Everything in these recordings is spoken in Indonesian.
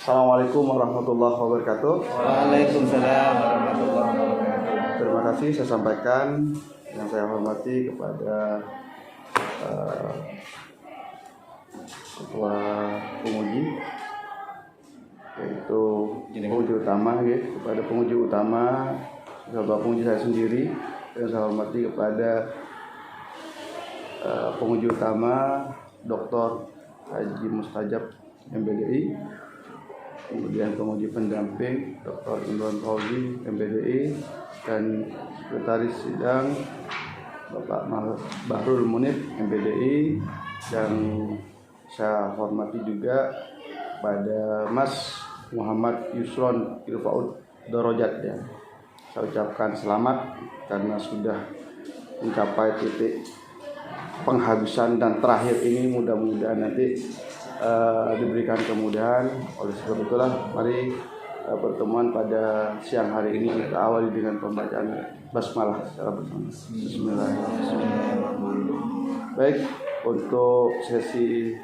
Assalamualaikum warahmatullahi wabarakatuh. Waalaikumsalam warahmatullahi wabarakatuh. Terima kasih saya sampaikan yang saya hormati kepada ketua penguji, yaitu penguji utama, ya, kepada penguji utama, kepada penguji saya sendiri, yang saya hormati kepada penguji utama Dr. Haji Mustajab MBDI, kemudian penguji pendamping Dr. Imron Fauzi MBDI, dan sekretaris sidang Bapak Bahrul Munib MBDI, dan saya hormati juga pada Mas Muhammad Yusron Ilfaud Dorojat, ya. Saya ucapkan selamat karena sudah mencapai titik penghabisan dan terakhir ini, mudah-mudahan nanti diberikan kemudahan. Oleh sebab itulah mari pertemuan pada siang hari ini kita awali dengan pembacaan basmalah secara bersama. Bismillahirrahmanirrahim. Baik, untuk sesi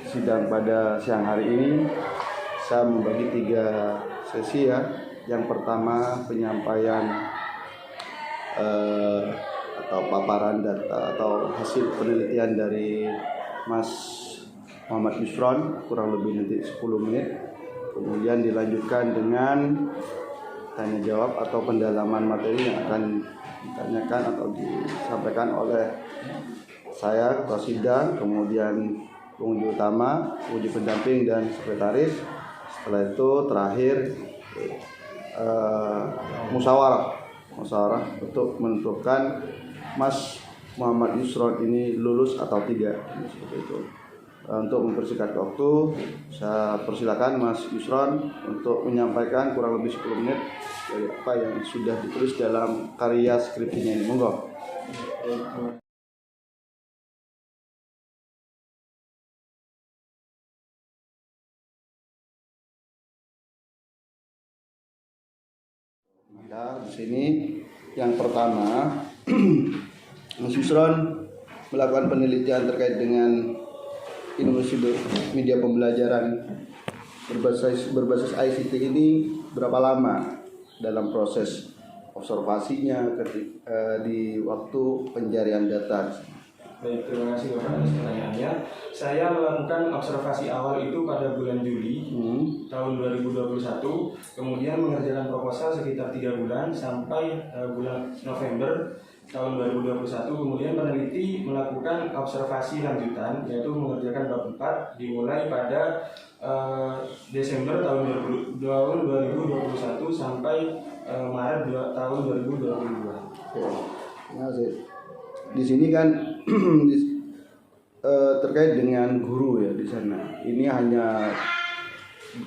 sidang pada siang hari ini saya membagi 3 sesi, ya. Yang pertama penyampaian atau paparan data atau hasil penelitian dari Mas Muhammad Yusron, kurang lebih nanti 10 menit. Kemudian dilanjutkan dengan tanya jawab atau pendalaman materi yang akan ditanyakan atau disampaikan oleh saya, ketua sidang, kemudian penguji utama, penguji pendamping, dan sekretaris. Setelah itu terakhir musyawarah untuk menentukan Mas Muhammad Yusron ini lulus atau tidak, seperti itu. Untuk mempersingkat waktu, saya persilakan Mas Yusron untuk menyampaikan kurang lebih 10 menit dari apa yang sudah ditulis dalam karya skripsinya ini. Monggo. Maka di sini yang pertama Mas Yusron melakukan penelitian terkait dengan inovasi media pembelajaran berbasis ICT ini berapa lama dalam proses observasinya di waktu pencarian data? Baik, terima kasih Bapak atas pertanyaannya. Saya melakukan observasi awal itu pada bulan Juli tahun 2021, kemudian mengerjakan proposal sekitar 3 bulan sampai bulan November tahun 2021. Kemudian peneliti melakukan observasi lanjutan, yaitu mengerjakan bab 4 dimulai pada Desember tahun 2021 sampai Maret tahun 2022. Nah, di sini kan terkait dengan guru, ya, di sana. Ini hanya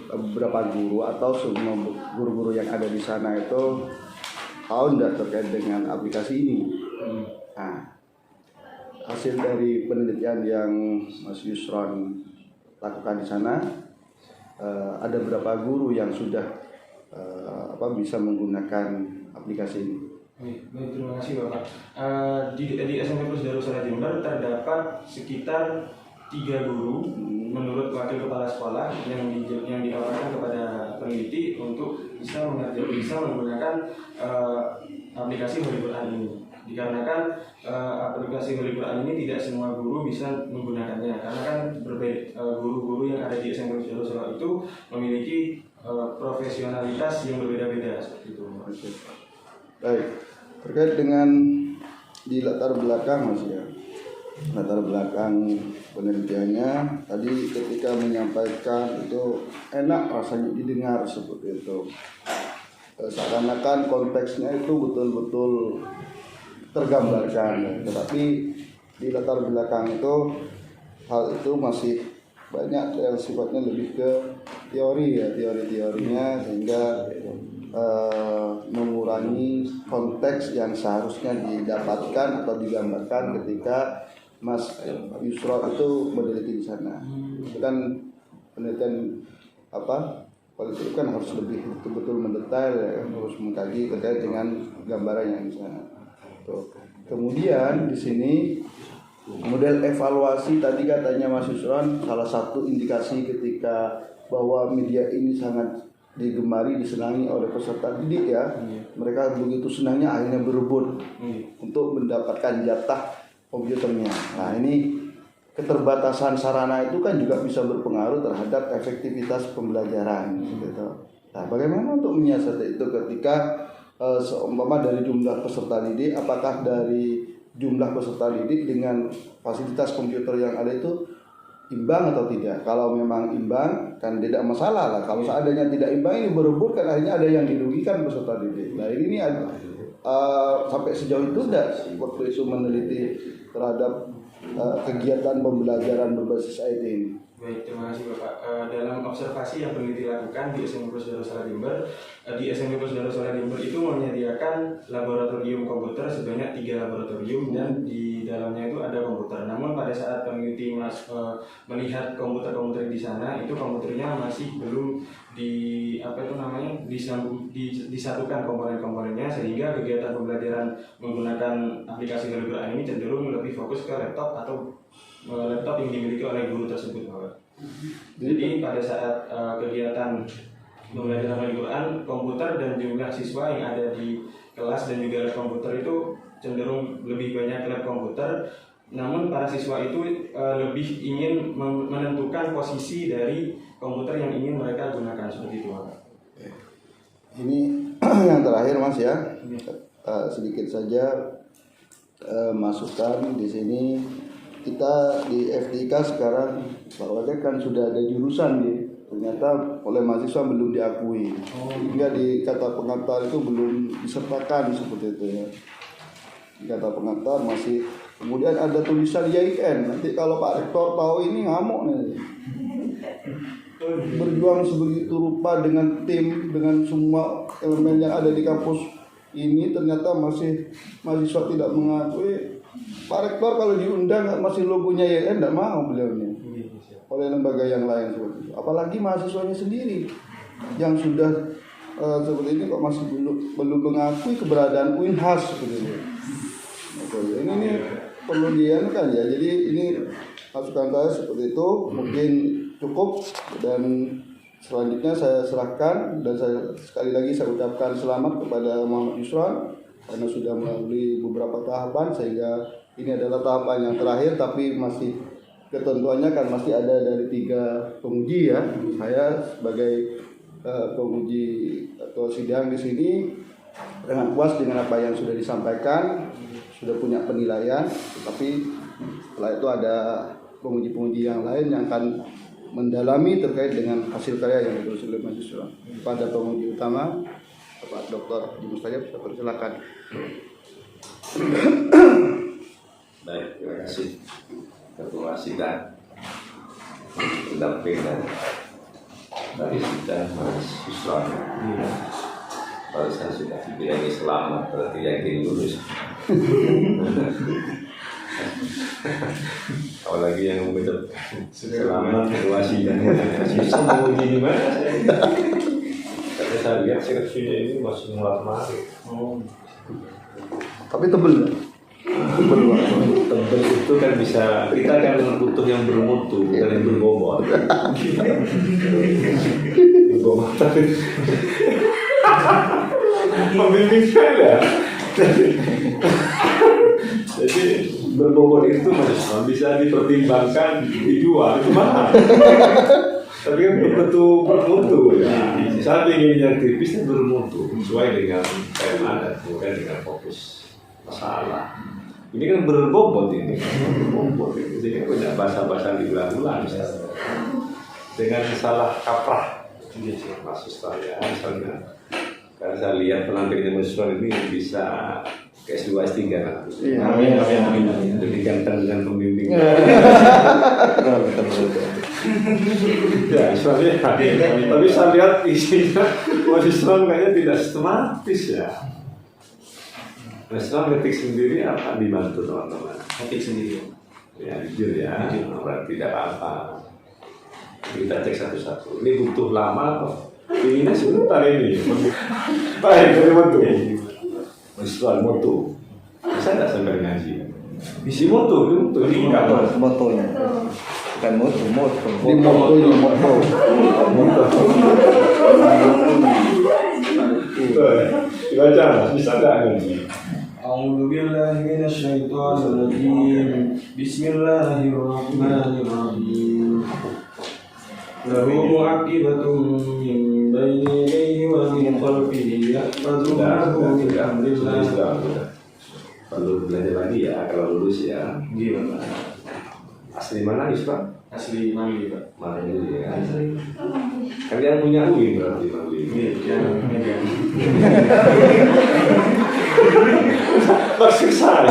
beberapa guru atau semua guru-guru yang ada di sana itu tahu tidak terkait dengan aplikasi ini? Nah, hasil dari penelitian yang Mas Yusron lakukan di sana, ada berapa guru yang sudah bisa menggunakan aplikasi ini? Baik, terima kasih Bapak. Di SMP Plus Darussalam Jember terdapat sekitar 3 guru menurut wakil kepala sekolah yang ditawarkan kepada peneliti untuk bisa menggunakan aplikasi Holy Quran ini. Dikarenakan aplikasi Holy Quran ini tidak semua guru bisa menggunakannya, karena kan berbeda, guru-guru yang ada di SMP Plus Darussalam itu memiliki profesionalitas yang berbeda-beda, seperti itu. Baik, terkait dengan di latar belakang, Mas, ya, latar belakang penelitiannya tadi ketika menyampaikan itu enak rasanya didengar seperti itu, seakan-akan konteksnya itu betul-betul tergambarkan, tetapi di latar belakang itu hal itu masih banyak yang sifatnya lebih ke teori, ya, teorinya, sehingga mengurangi konteks yang seharusnya didapatkan atau digambarkan ketika Mas Yusron itu meneliti di sana. Itu kan penelitian politik kan harus lebih betul-betul mendetail, ya, harus mengkaji terkait dengan gambaran yang di sana. Tuh. Kemudian di sini model evaluasi tadi katanya Mas Yusron, salah satu indikasi ketika bahwa media ini sangat digemari, disenangi oleh peserta didik ya. Mereka begitu senangnya akhirnya berebut untuk mendapatkan jatah komputernya. Nah ini keterbatasan sarana itu kan juga bisa berpengaruh terhadap efektivitas pembelajaran gitu. Nah bagaimana untuk menyiasati itu ketika seumpama dari jumlah peserta didik, apakah dari jumlah peserta didik dengan fasilitas komputer yang ada itu imbang atau tidak? Kalau memang imbang kan tidak masalah lah. Kalau seandainya tidak imbang ini berebut kan akhirnya ada yang dirugikan peserta didik. Nah ini sampai sejauh itu tidak waktu itu meneliti terhadap kegiatan pembelajaran berbasis IT ini. Baik, terima kasih Bapak. Dalam observasi yang peneliti lakukan di SMP Plus Darussalam Jember, di SMP Plus Darussalam Jember itu menyediakan laboratorium komputer sebanyak 3 laboratorium dan di dalamnya itu ada komputer. Namun pada saat peneliti melihat komputer-komputer di sana, itu komputernya masih belum disatukan komponen-komponennya, sehingga kegiatan pembelajaran menggunakan aplikasi Al-Quran ini cenderung lebih fokus ke laptop atau laptop yang dimiliki oleh guru tersebut, Bapak. Jadi pada saat kegiatan pembelajaran Al-Quran, komputer dan jumlah siswa yang ada di kelas dan juga lab komputer itu cenderung lebih banyak lab komputer. Namun para siswa itu lebih ingin menentukan posisi dari komputer yang ingin mereka gunakan, seperti itu, Bapak. Ini yang terakhir Mas ya, sedikit saja masukan di sini. Kita di FTIK sekarang bahwa kan sudah ada jurusan nih, ternyata oleh mahasiswa belum diakui, hingga di kata pengantar itu belum disertakan seperti itu ya. Di kata pengantar masih, kemudian ada tulisan YIN. Nanti kalau Pak Rektor tahu ini ngamuk nih. Berjuang sebegitu rupa dengan tim, dengan semua elemen yang ada di kampus ini, ternyata masih mahasiswa tidak mengakui. Pak Rektor kalau diundang masih logonya YN tidak mau beliau ini oleh lembaga yang lain seperti itu. Apalagi mahasiswanya sendiri yang sudah seperti ini kok masih belum mengakui keberadaan UINHAS seperti itu. Ini perlu diangkat ya. Jadi ini masukan saya seperti itu, mungkin cukup, dan selanjutnya saya serahkan dan sekali lagi saya ucapkan selamat kepada Muhammad Yusron karena sudah melalui beberapa tahapan, sehingga ini adalah tahapan yang terakhir, tapi masih ketentuannya kan masih ada dari 3 penguji ya. Saya sebagai penguji atau sidang di sini dengan puas dengan apa yang sudah disampaikan, sudah punya penilaian, tetapi setelah itu ada penguji-penguji yang lain yang akan mendalami terkait dengan hasil karya yang ditulis oleh mahasiswa. Pada penguji utama Pak Dr. Haji Mustajab, saya persilakan. Baik, terima kasih Ketua Sidang pendamping dan dari sidang Mas Yusron. Kalau saya sudah dibilangi selamat, berarti yakin lulus. Apalagi yang mengucap selamat Ketua Sidang. Bisa menguji di mana? Karena saya lihat skripsinya ini masih mulat-marit. Tapi tebel. Tebel itu kan bisa, kita kan butuh yang bermutu, bukan yang berbobot. Berbobot tapi membimbing saya. Jadi berbobot itu bisa dipertimbangkan dijual, itu mahal. Tapi kan betul bermutu ya. Saya ingin yang tipis dan bermutu sesuai dengan tema dan kemudian dengan fokus masalah. Ini kan berbobot ini, berbobot ini. Jadi banyak bahasa-bahasa diulang-ulang dengan salah kaprah. Maksud saya misalnya, karena saya lihat penampilan mahasiswa ini bisa ke S2, S3 kan. Amin. Jadi ganteng dengan pembimbing. Ya, soalnya tapi saya lihat isinya mahasiswa kayaknya tidak sistematis ya. Mahasiswa ketik sendiri apa dibantu teman-teman? Ketik sendiri. Ya, jujur ya, berarti tidak apa-apa. Kita cek satu-satu. Ini butuh lama kok. Ini sebentar ini. Baik, dari moto. Mahasiswa moto. Bisa nggak sampai ngaji? Isi moto, ini enggak motonya. Bukan moto. Di moto ini moto. Dibaca Mas, bisa nggak ngaji? A'udzu billahi minasyaitonir rajim. Bismillahirrahmanirrahim. Lahu mu'aqibatun min bayni yadayhi wa min khalfihi yahfazunahu min amrillah. Perlu belajar lagi ya kalau lulus ya. Iya, Pak. Asli mana Islam? Asli Mali, Pak. Mali ya. Kalian punya UIN berarti Mali. Iya, yang media. Maksud saya,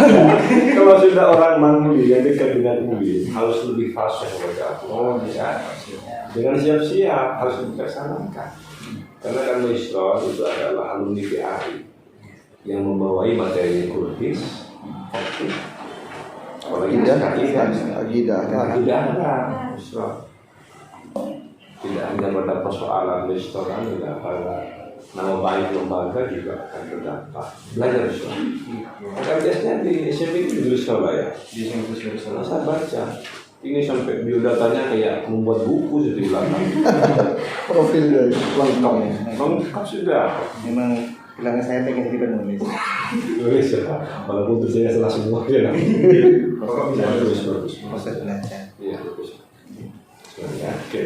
kalau sudah orang Mali yang dekat dengan UIN harus lebih fasih membaca Al-Quran ya. Dengan siap-siap harus dilaksanakan. Karena kan Islam itu adalah alumni PAI yang membawai materi Qur'is, apalagi Agidah. Tidak hanya pada persoalan restoran, tidak pada nama baik lembaga juga akan terdampak. Belajar Islam. Maka biasanya di SMP itu dulu Surabaya. Di SMP Kalau saya baca, ini sampai biodatanya kayak membuat buku di belakang. Profil dari Lengkap sudah. Memang bilang saya pengen juga nulis. Nulis ya, walaupun tulisannya salah semua ya. Pokoknya bisa bagus. Proses belajar. Iya, bagus. Ya, oke.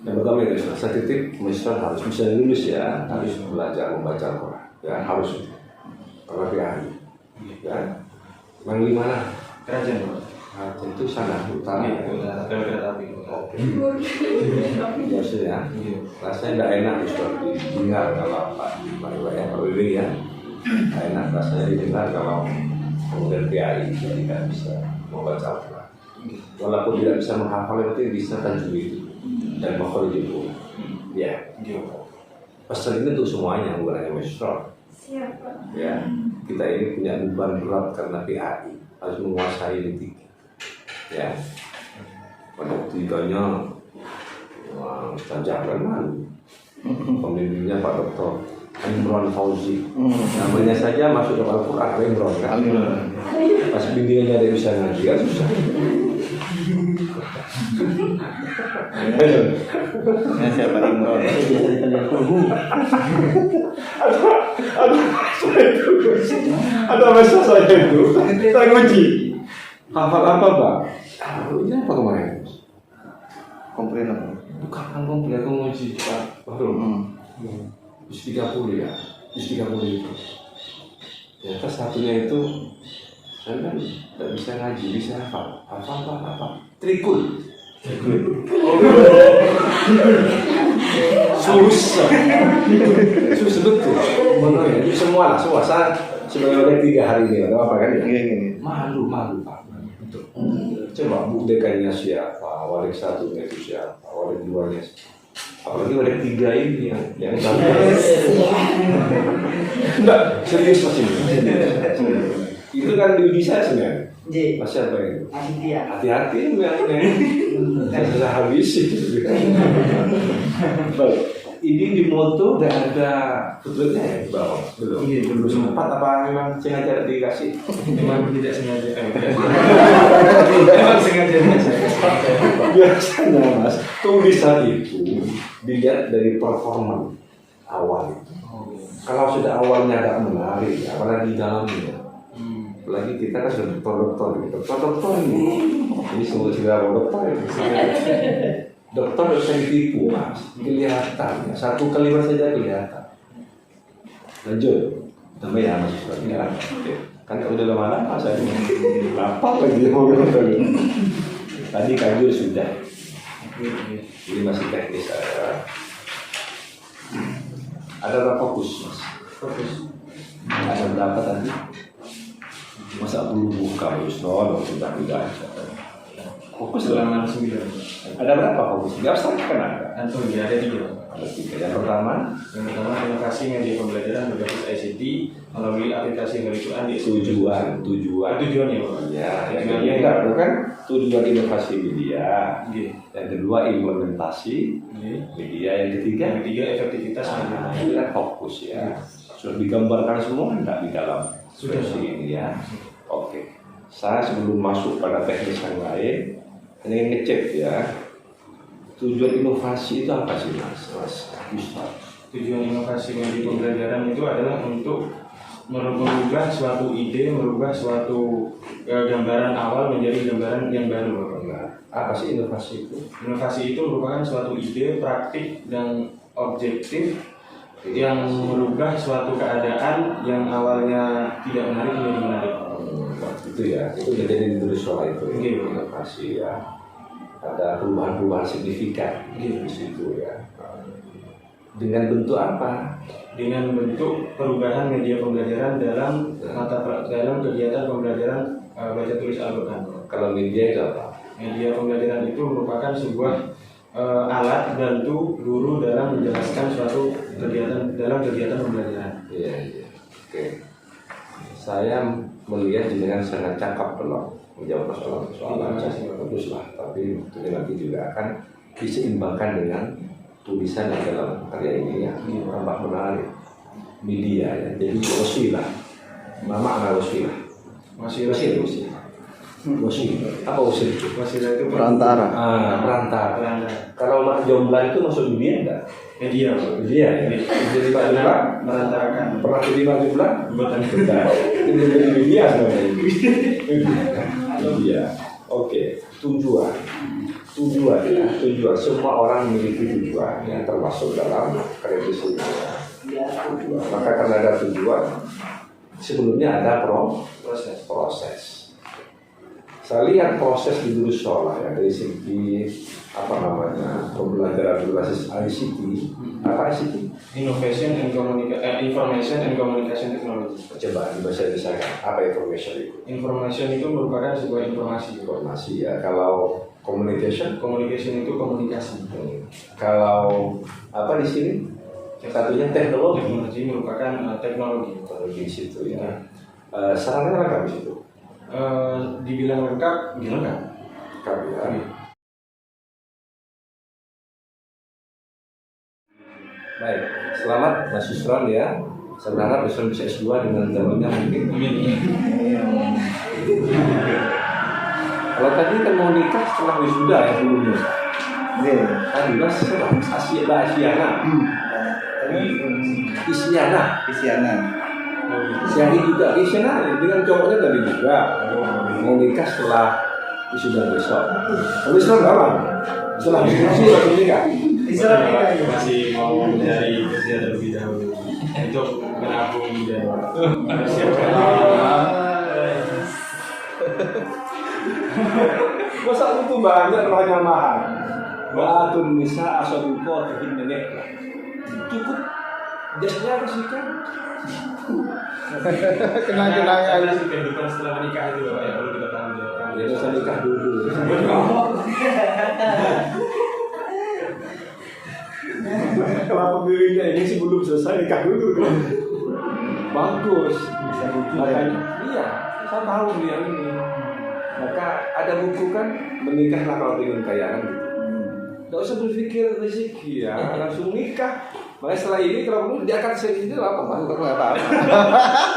Yang pertama itu saya titip Islam harus bisa lulus ya, harus belajar membaca Al-Quran. Ya harus. Kalau ahli. Ya. Yang di mana? Kerajaan, Pak. Nah, tentu sana utara. Udah kereta api. Oke. Biasa ya. Rasanya tidak enak Ustaz didengar kalau kalau ini ya. Tidak enak rasanya didengar kalau kemudian PAI tidak bisa membaca Al-Quran. Walaupun tidak bisa menghafal itu bisa tajwid dan makhorijul. Ya. Pesan ini untuk semuanya bukan hanya Islam. Ya. Kita ini punya beban berat karena PAI harus menguasai ini. Ya, pada ketiganya Ustaz malu. Pembimbingnya Pak Dr. Imron Fauzi. Namanya saja masuk dalam Al-Quran Imron kan. Pas bimbingannya ada bisa ngaji kan susah. Ya siapa Imron? Ada masa saya itu kita nguji. Hafal apa Pak? Ini apa kemarin? Komplain apa? Bukan komplain, aku nguji Pak. Baru. Bis 30 ya. Bis 30 itu. Ya, terus satunya itu saya kan tidak bisa ngaji, bisa hafal. Hafal apa? Trikul. Susah betul. Benar ya. Itu semua lah, semua. Saya sebenarnya 3 hari ini, ada apa kan ya? Gini. Malu Pak. Coba buktikannya siapa, walik satunya itu siapa, walik duanya siapa. Apalagi walik 3 ini yang enggak, serius masih itu kan diuji saya sebenarnya. Masih apa itu? Hati-hati yang sudah habis itu. Baik. Ini di moto udah ada footnote-nya ya di bawah? Belum sempat apa memang sengaja dikasih? Memang tidak sengaja. Memang sengaja saja. Biasanya Mas, tulisan itu dilihat dari performa awal. Kalau sudah awalnya agak menarik, apalagi dalamnya. Apalagi kita kan sudah dokter gitu. Dokter ini semua sudah dokter. Dokter bisa ditipu Mas, kelihatan ya. 1 kalimat saja kelihatan. Lanjut, tambah ya Mas. Kan udah lama-lama saya apa lagi mau bilang tadi kajian sudah. Ini masih teknis saya. Ada berapa fokus Mas? Fokus. Ada berapa tadi? Masa belum buka Ustaz, sudah tidak ada. Fokus Selama 9. Ada berapa fokus? Di Australia kan ada? Atau ya ada 3. Ada 3. Yang pertama, inovasi media pembelajaran berbasis ICT melalui aplikasi Al-Quran di tujuannya Pak. Ya, yang kedua kan tujuan inovasi media. Yang kedua implementasi media. Yang ketiga efektivitas media. Ini kan fokus ya. Sudah digambarkan semua enggak di dalam Sudah ini ya. Oke. Saya sebelum masuk pada teknis yang lain, ingin ngecek ya, tujuan inovasi itu apa sih Mas Yusuf? Tujuan inovasi media pembelajaran itu adalah untuk merubah suatu ide, merubah suatu gambaran awal menjadi gambaran yang baru. Apa sih inovasi itu? Inovasi itu merupakan suatu ide, praktik, dan objektif yang merubah suatu keadaan yang awalnya tidak menarik menjadi menarik. Itu ya, itu jadi ditulis soal itu Iya. inovasi ya. Ada perubahan-perubahan signifikan di situ ya. Dengan bentuk apa? Dengan bentuk perubahan media pembelajaran dalam dalam kegiatan pembelajaran baca tulis Al-Quran. Kalau media itu apa? Media pembelajaran itu merupakan sebuah alat bantu guru dalam menjelaskan suatu kegiatan dalam kegiatan pembelajaran. Iya. Oke. Saya melihat dengan sangat cakap belum menjawab persoalan baguslah, tapi tentunya nanti juga akan diseimbangkan dengan tulisan yang dalam karya ini yang tampak menarik media ya. Jadi wasilah, makna wasilah. Wasilah apa wasilah itu? Wasilah itu Perantara. Perantara. Kalau mak jomblang itu masuk media enggak? media. Media ya. Jadi Pak Jomblang Merantarakan. pernah jadi Pak Jomblang? Buatan Ini jadi media sebenarnya. Media. Oke, tujuan ya, tujuan. Semua orang memiliki tujuan yang termasuk dalam kredisi ini. Maka karena ada tujuan, sebelumnya ada proses. Saya lihat proses di Durus Sholah ya, dari segi pembelajaran berbasis ICT. Apa ICT? Information and Communication Technology. Coba bahasa Indonesia apa information itu? Information itu merupakan sebuah Informasi ya. Kalau communication Communication itu komunikasi. Kalau apa di sini? Satunya teknologi. Teknologi merupakan teknologi. Teknologi di situ ya. Sarannya lengkap di situ. Dibilang lengkap, lengkap. Lengkap ya. Baik, selamat Mas Yusron ya. Saya berharap Yusron bisa S2 dengan jalannya mungkin. Kalau tadi kan mau nikah setelah wisuda ya dulunya. Kan juga setelah Asiana. Isyari juga, Isyana dengan cowoknya tadi juga mau nikah setelah wisuda besok. Tapi setelah berapa? Setelah wisuda langsung nikah? Masih mau mencari kerja terlebih dahulu untuk menabung dan mempersiapkan. Masa itu banyak ranya mahal. Wa'atun nisa asaduko tihin nenek. Cukup jasnya harus nikah. Kenang-kenangan kehidupan setelah menikah itu Bapak ya, perlu kita tanggung jawab. Ya usah nikah dulu. Kalau pemilihnya ini sih belum selesai nikah dulu. Bagus. Makanya, iya, saya tahu dia ini. Maka ada buku kan, menikahlah kalau ingin kaya kan gitu. Nggak usah berpikir rezeki ya, langsung nikah. Makanya setelah ini kalau perlu dia akan sendiri apa apa.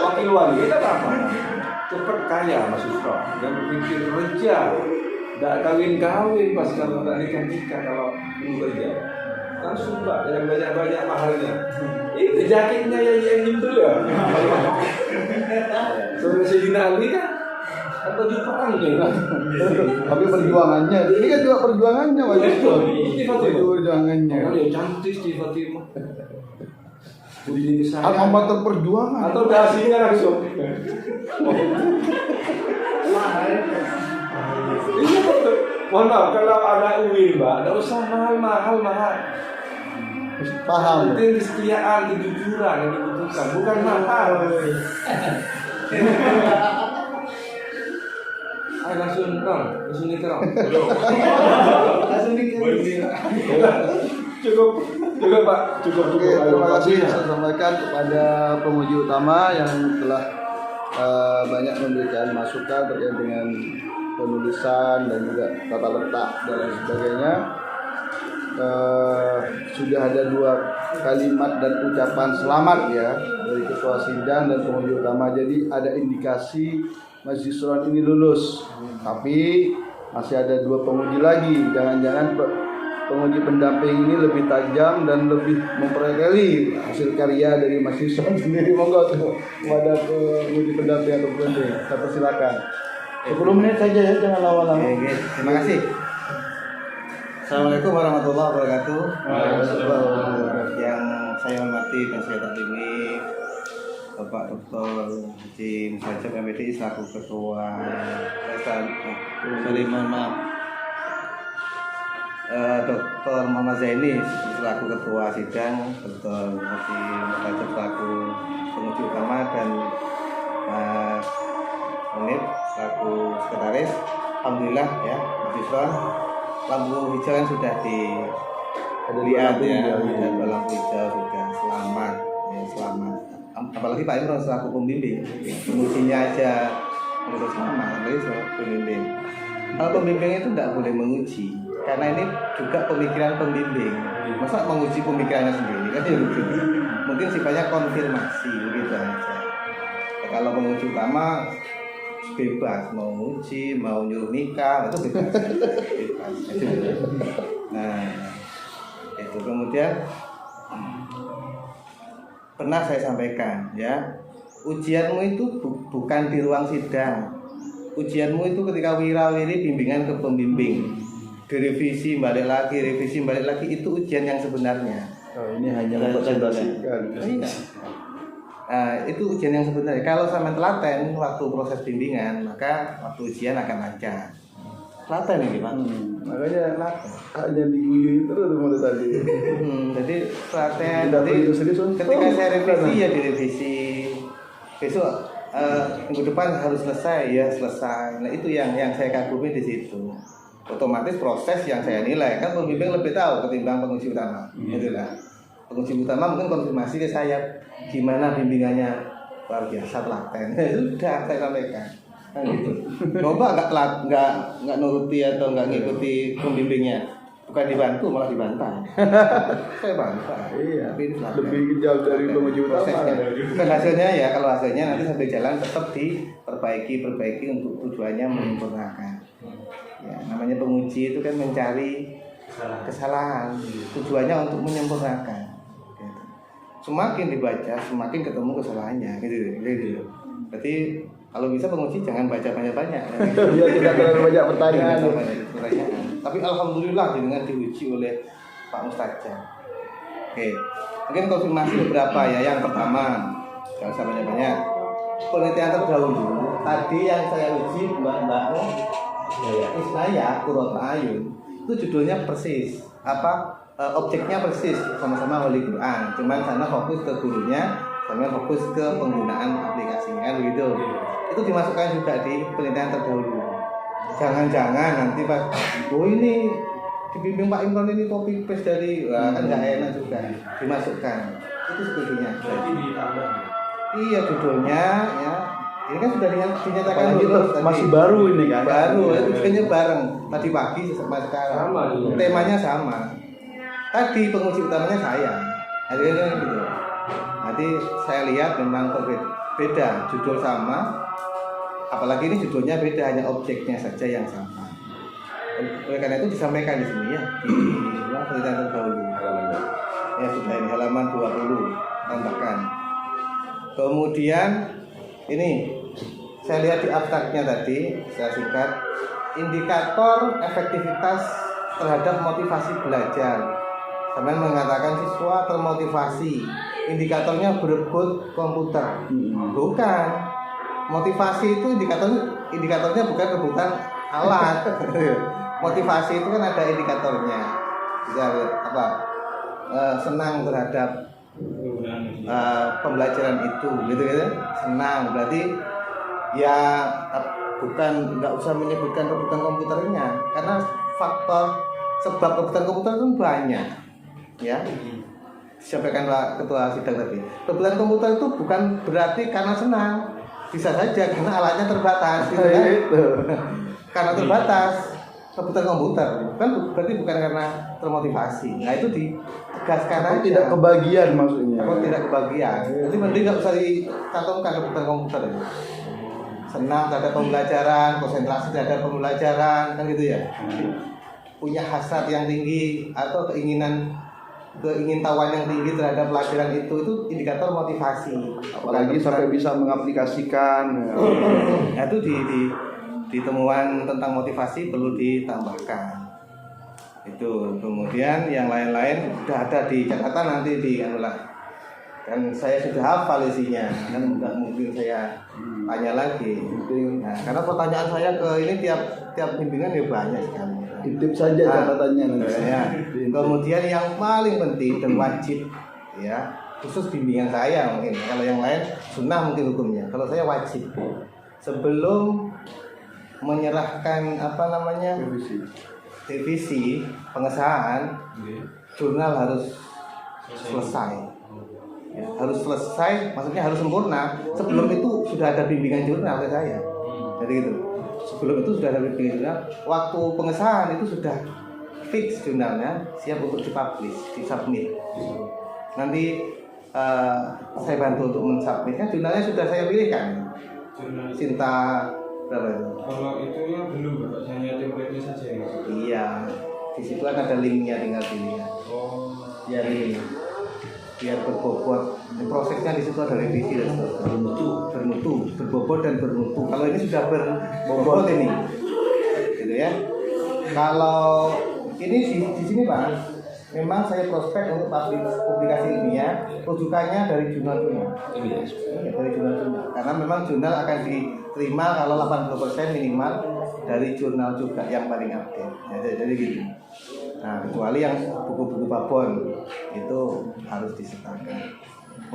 Wakil wanita apa? Cepat kaya Mas Yusro. Jangan berpikir kerja. Nggak kawin pas kalau nggak nikah kalau belum kerja. Langsung Pak, yang banyak mahalnya. Itu jaketnya yang nyembel ya. Saudara Sayyidina Ali kan atau di perang ya. Tapi perjuangannya, ini kan juga perjuangannya Mas Yusro. Ini Fatimah. Perjuangannya. Oh, dia cantik di Fatimah. Budi besar. Amatir perjuangan. Atau dasinya langsung. Iya betul. Mohon maaf kalau ada UIN Mbak, tidak usah mahal. Paham. Penting kesetiaan, kejujuran yang dibutuhkan, bukan mahal. Ayo langsung nikah. Cukup Pak, cukup. Oke, terima kasih saya sampaikan kepada pemuji utama yang telah banyak memberikan masukan terkait dengan penulisan dan juga tata letak dan lain sebagainya. Sudah ada 2 kalimat dan ucapan selamat ya dari ketua sidang dan pemuji utama. Jadi ada indikasi Mas Yusron ini lulus. Tapi masih ada 2 penguji lagi. Jangan-jangan penguji pendamping ini lebih tajam dan lebih memperkali hasil karya dari Mas Yusron sendiri. Monggo tuh kepada penguji pendamping atau pendamping. Saya persilakan. 10 menit saja ya, jangan lama-lama. Oke, terima kasih. Assalamualaikum warahmatullahi wabarakatuh. Yang saya hormati dan saya takdimi Bapak Dr. Haji Mustajab MPDI selaku Ketua Dr. Muhammad Zaini selaku Ketua Sidang, Dr. Haji Mustajab selaku penguji utama, dan Mas Munib selaku sekretaris. Alhamdulillah ya, Mas Yusron, lampu hijau kan sudah dilihat ya, lampu hijau sudah selamat ya, selamat. Apalagi Pak Imron selaku pembimbing, pengujinya aja menurut selamat, apalagi selaku pembimbing. Kalau pembimbing itu tidak boleh menguji, karena ini juga pemikiran pembimbing. Masa menguji pemikirannya sendiri kan ya gitu. Mungkin sifatnya konfirmasi begitu aja. Kalau penguji utama bebas, mau uji, mau nyuruh nikah, itu bebas. Bebas. Nah, itu kemudian pernah saya sampaikan ya, ujianmu itu bukan di ruang sidang. Ujianmu itu ketika wirawiri bimbingan ke pembimbing, direvisi balik lagi, revisi balik lagi, itu ujian yang sebenarnya. Oh, ini hanya mempresentasikan. Iya. Nah, itu ujian yang sebenarnya. Kalau sampai telaten waktu proses bimbingan, maka waktu ujian akan lancar. Telaten ini Pak. Makanya hanya diguyur terus mulai tadi. Jadi telaten. Jadi Ketika saya revisi ya direvisi. Besok minggu depan harus selesai ya selesai. Nah itu yang saya kagumi di situ. Otomatis proses yang saya nilai kan pembimbing lebih tahu ketimbang penguji utama. Itulah. Penguji utama mungkin konfirmasi ke saya gimana bimbingannya, luar biasa telaten. Sudah saya sampaikan. Nah, gitu. Coba nggak nuruti atau nggak ngikuti pembimbingnya, bukan dibantu malah dibantah. Saya bantah. Iya. Tapi Lebih jauh dari penguji utama. Bukan hasilnya ya, kalau hasilnya nanti sampai jalan tetap diperbaiki untuk tujuannya menyempurnakan. Ya, namanya penguji itu kan mencari kesalahan, tujuannya untuk menyempurnakan. Gitu. Semakin dibaca, semakin ketemu kesalahannya, gitu. Berarti kalau bisa penguji jangan baca banyak-banyak. Ya, tidak terlalu banyak pertanyaan. Tapi alhamdulillah dengan diuji oleh Pak Mustajab. Oke, mungkin konfirmasi beberapa ya. Yang pertama, jangan usah banyak-banyak. Penelitian terdahulu tadi yang saya uji Mbak Isnaya Qurratu Ayun itu judulnya persis objeknya persis sama-sama Holy Quran, cuman sana fokus ke gurunya, sama fokus ke penggunaan aplikasinya kan begitu. Itu dimasukkan juga di penelitian terdahulu. Jangan-jangan nanti pas ini dibimbing Pak Imron ini copy paste dari kan nggak enak juga dimasukkan. Itu sebetulnya. Berarti ditambah. Iya judulnya ya. Ini kan sudah dinyatakan masih baru ini kan. Baru, itu kayaknya bareng. Tadi pagi sama sekarang. Sama, iya. Temanya sama. Tadi penguji utamanya saya. Akhirnya gitu. Nanti saya lihat memang beda, judul sama. Apalagi ini judulnya beda, hanya objeknya saja yang sama. Oleh karena itu disampaikan di sini ya di penelitian terdahulu. Ya sudah ini halaman 20 tambahkan. Kemudian ini saya lihat di abstraknya tadi, saya singkat, indikator efektivitas terhadap motivasi belajar. Sampai mengatakan siswa termotivasi, indikatornya berebut komputer. Bukan. Motivasi itu indikatornya bukan rebutan alat. Motivasi itu kan ada indikatornya. Bisa senang terhadap pembelajaran itu, gitu. Senang berarti ya bukan, nggak usah menyebutkan rebutan komputernya, karena faktor sebab rebutan komputer itu banyak, ya. Disampaikan Pak Ketua Sidang tadi, rebutan komputer itu bukan berarti karena senang, bisa saja karena alatnya terbatas, gitu kan? Karena terbatas rebutan komputer kan berarti bukan karena termotivasi. Nah itu ditegaskan aja. Tidak kebagian maksudnya. Kalau tidak kebagian, jadi mending nggak usah dicantumkan rebutan komputer itu. senang terhadap pembelajaran, konsentrasi terhadap pembelajaran, kan gitu ya. Punya hasrat yang tinggi atau keingintahuan yang tinggi terhadap pelajaran itu indikator motivasi. Apalagi sampai bisa mengaplikasikan. Nah, itu di temuan tentang motivasi perlu ditambahkan. Itu kemudian yang lain-lain sudah ada di catatan, nanti di kan saya sudah hafal isinya, kan nggak mungkin saya tanya lagi. Nah, karena pertanyaan saya ke ini tiap bimbingan ya banyak sekali. Intip saja catatannya nanti. Ya. Kemudian yang paling penting dan wajib ya, khusus bimbingan saya mungkin. Kalau yang lain sunnah mungkin hukumnya. Kalau saya wajib. Sebelum menyerahkan revisi pengesahan, jurnal harus selesai. Ya, harus selesai, maksudnya harus sempurna. Sebelum itu sudah ada bimbingan jurnal ke saya. Jadi gitu. Sebelum itu sudah ada bimbingan jurnal. Waktu pengesahan itu sudah fix jurnalnya, siap untuk dipublish, disubmit. Nanti saya bantu untuk mensubmitnya. Jurnalnya sudah saya pilihkan. Cinta berapa itu? Kalau itu ya belum Bapak, hanya template-nya saja ya. Iya. Di situ kan ada linknya, tinggal pilih. Oh. Biar berbobot. Prosesnya di situ ada revisi dan bermutu, berbobot dan bermutu. Kalau ini sudah berbobot ini, gitu ya. Kalau ini di sini Pak, memang saya prospek untuk publikasi ilmiah, rujukannya dari jurnal-jurnal. Iya, dari jurnal-jurnal. Karena memang jurnal akan diterima kalau 80% minimal dari jurnal juga yang paling update. Jadi gitu. Nah, kecuali yang buku-buku babon itu harus disertakan.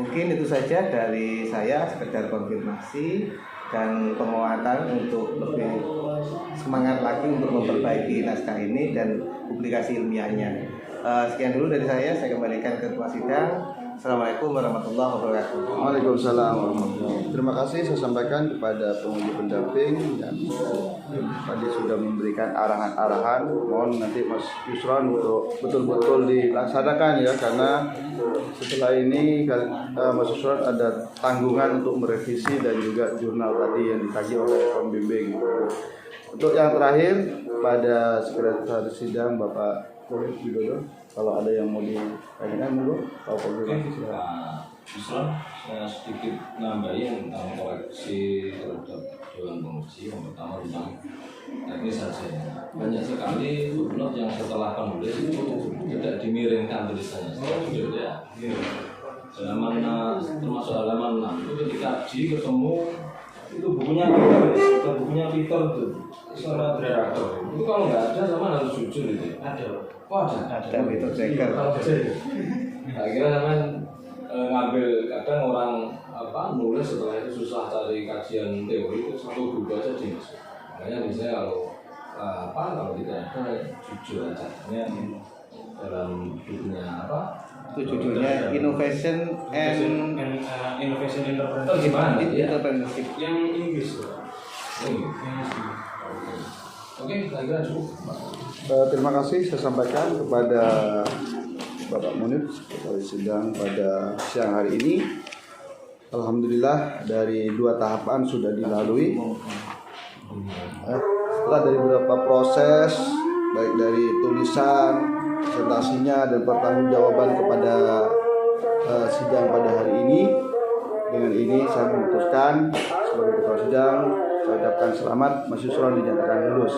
Mungkin itu saja dari saya, sekedar konfirmasi dan penguatan untuk lebih semangat lagi untuk memperbaiki naskah ini dan publikasi ilmiahnya. Sekian dulu dari saya kembalikan ke ketua sidang. Assalamualaikum warahmatullahi wabarakatuh. Waalaikumsalam warahmatullahi wabarakatuh. Terima kasih saya sampaikan kepada penguji pendamping yang tadi sudah memberikan arahan-arahan. Mohon nanti Mas Yusron untuk betul-betul dilaksanakan ya, karena setelah ini Mas Yusron ada tanggungan untuk merevisi dan juga jurnal tadi yang ditagih oleh pembimbing. Untuk yang terakhir pada sekretaris sidang Bapak Widodo, kalau ada yang mau ditanyakan dulu, Pak Widodo. Pak saya sedikit nambahin tentang koreksi terhadap Dewan Penguji. Yang pertama tentang teknis saja. Banyak sekali footnote yang setelah penulis itu tidak dimiringkan tulisannya setelah judul ya. Halaman termasuk halaman 6 itu ketika ketemu itu bukunya Peter itu sama Dreyer itu kalau nggak ada sama harus jujur itu ada. Oh ada Peter Dreyer. Nah, kira sama ngambil kadang orang nulis setelah itu susah cari kajian teori itu satu buku aja dimasuk. Makanya biasanya kalau tidak ada jujur aja. Ini dalam bukunya Itu judulnya Innovation and Entrepreneurship. gimana? Entrepreneurship. Yang Inggris Pak. Oke, saya kira cukup. Terima kasih saya sampaikan kepada Bapak Munir ketua sidang pada siang hari ini. Alhamdulillah dari 2 tahapan sudah dilalui. Setelah dari beberapa proses baik dari tulisan, presentasinya dan pertanggungjawaban kepada sidang pada hari ini. Dengan ini saya memutuskan sebagai ketua sidang, saya ucapkan selamat Mas Yusron dinyatakan lulus.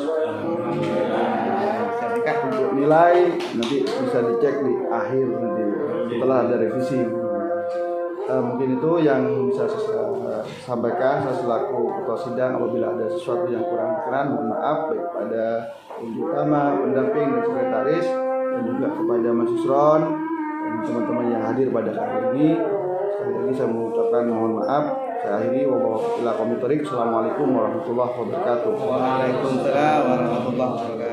Untuk nilai nanti bisa dicek di akhir nanti setelah ada revisi. Mungkin itu yang bisa saya sampaikan. Saya selaku ketua sidang, apabila ada sesuatu yang kurang berkenan mohon maaf baik pada pengunjung utama, pendamping dan sekretaris, dan juga kepada Mas Yusron dan teman-teman yang hadir pada hari ini. Sekali lagi saya mengucapkan mohon maaf. Saya akhiri. Wabillahi taufiq. Assalamualaikum warahmatullahi wabarakatuh. Waalaikumsalam warahmatullahi wabarakatuh.